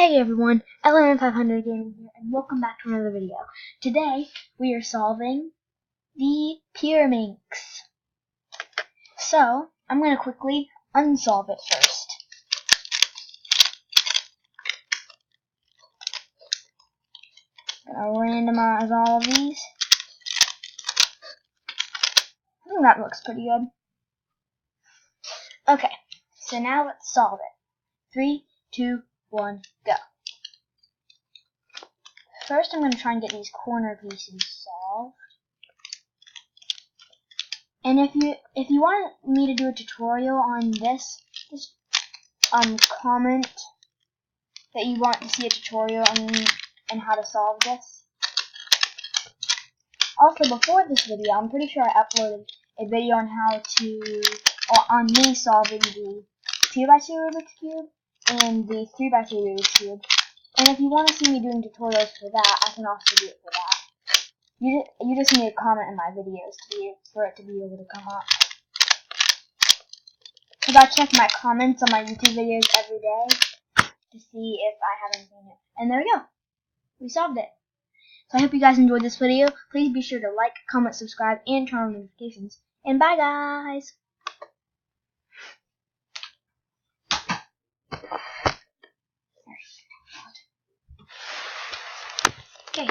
Hey everyone, LM500 Gaming here, and welcome back to another video. Today, we are solving the piraminx. So, I'm going to quickly unsolve it first. I'm going to randomize all of these. I think that looks pretty good. Okay, so now let's solve it. 3, 2, 1, go. First, I'm going to try and get these corner pieces solved. And if you want me to do a tutorial on this, just comment that you want to see a tutorial on how to solve this. Also, before this video, I'm pretty sure I uploaded a video on on me solving the 2x2 Rubik's Cube and the 3x3 Rubik's Cube. And if you want to see me doing tutorials for that, I can also do it for that. You just need to comment in my videos for it to be able to come up. Because I check my comments on my YouTube videos every day to see if I have anything new. And there we go. We solved it. So I hope you guys enjoyed this video. Please be sure to like, comment, subscribe, and turn on notifications. And bye guys! Okay.